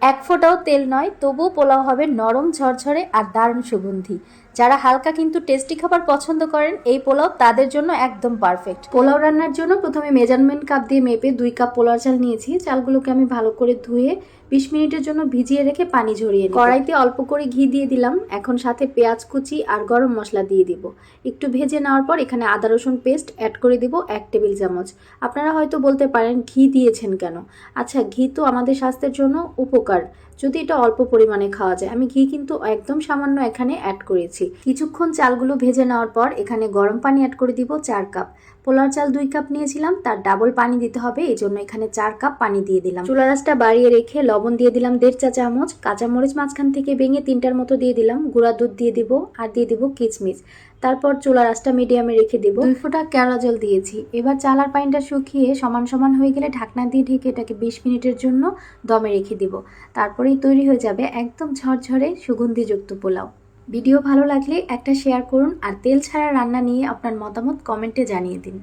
এক ফোঁটাও তেল নয়, তবুও পোলাও হবে নরম ঝরঝরে আর দারুণ সুগন্ধি। যারা হালকা কিন্তু টেস্টি খাবার পছন্দ করেন, এই পোলাও তাদের জন্য একদম পারফেক্ট। পোলাও রান্নার জন্য প্রথমে মেজারমেন্ট কাপ দিয়ে মেপে 2 কাপ পোলাও চাল নিয়েছি। চালগুলোকে আমি ভালো করে ধুয়ে 20 মিনিটের জন্য ভিজিয়ে রেখে পানি ঝরিয়ে নিই। কড়াইতে অল্প করে ঘি দিয়ে দিলাম। এখন সাথে পেঁয়াজ কুচি আর গরম মশলা দিয়ে দিব। একটু ভেজে নেওয়ার পর এখানে আদা রসুন পেস্ট অ্যাড করে দিব 1 টেবিল চামচ। আপনারা হয়তো বলতে পারেন ঘি দিয়েছেন কেন? আচ্ছা, ঘি তো আমাদের স্বাস্থ্যের জন্য উপকার, যদি এটা অল্প পরিমাণে খাওয়া যায়। আমি ঘি কিন্তু একদম সামান্য এখানে অ্যাড করেছি। কিছুক্ষণ চালগুলো ভেজে নেওয়ার পর এখানে গরম পানি অ্যাড করে দিব 4 কাপ। পোলার চাল 2 কাপ নিয়েছিলাম, তার ডাবল পানি দিতে হবে, এই জন্য এখানে 4 কাপ পানি দিয়ে দিলাম। চুলার আঁচটা বাড়িয়ে রেখে লবণ দিয়ে দিলাম 1.5 চা চামচ। কাঁচামরিচ মাঝখান থেকে ভেঙে 3টার মতো দিয়ে দিলাম। গুঁড়া দুধ দিয়ে দিব আর দিয়ে দিব কিচমিচ। তারপর চুলার আঁচটা মিডিয়ামে রেখে দেব। 2 ফোঁটা কেওড়া জল দিয়েছি। এবার চাল আর পানিটা শুকিয়ে সমান সমান হয়ে গেলে ঢাকনা দিয়ে ঢেকে এটাকে 20 মিনিটের জন্য দমে রেখে দিব। তারপরেই তৈরি হয়ে যাবে একদম ঝরঝরে সুগন্ধিযুক্ত পোলাও। ভিডিও ভালো লাগলে একটা শেয়ার করুন আর তেল ছাড়া রান্না নিয়ে আপনার মতামত কমেন্টে জানিয়ে দিন।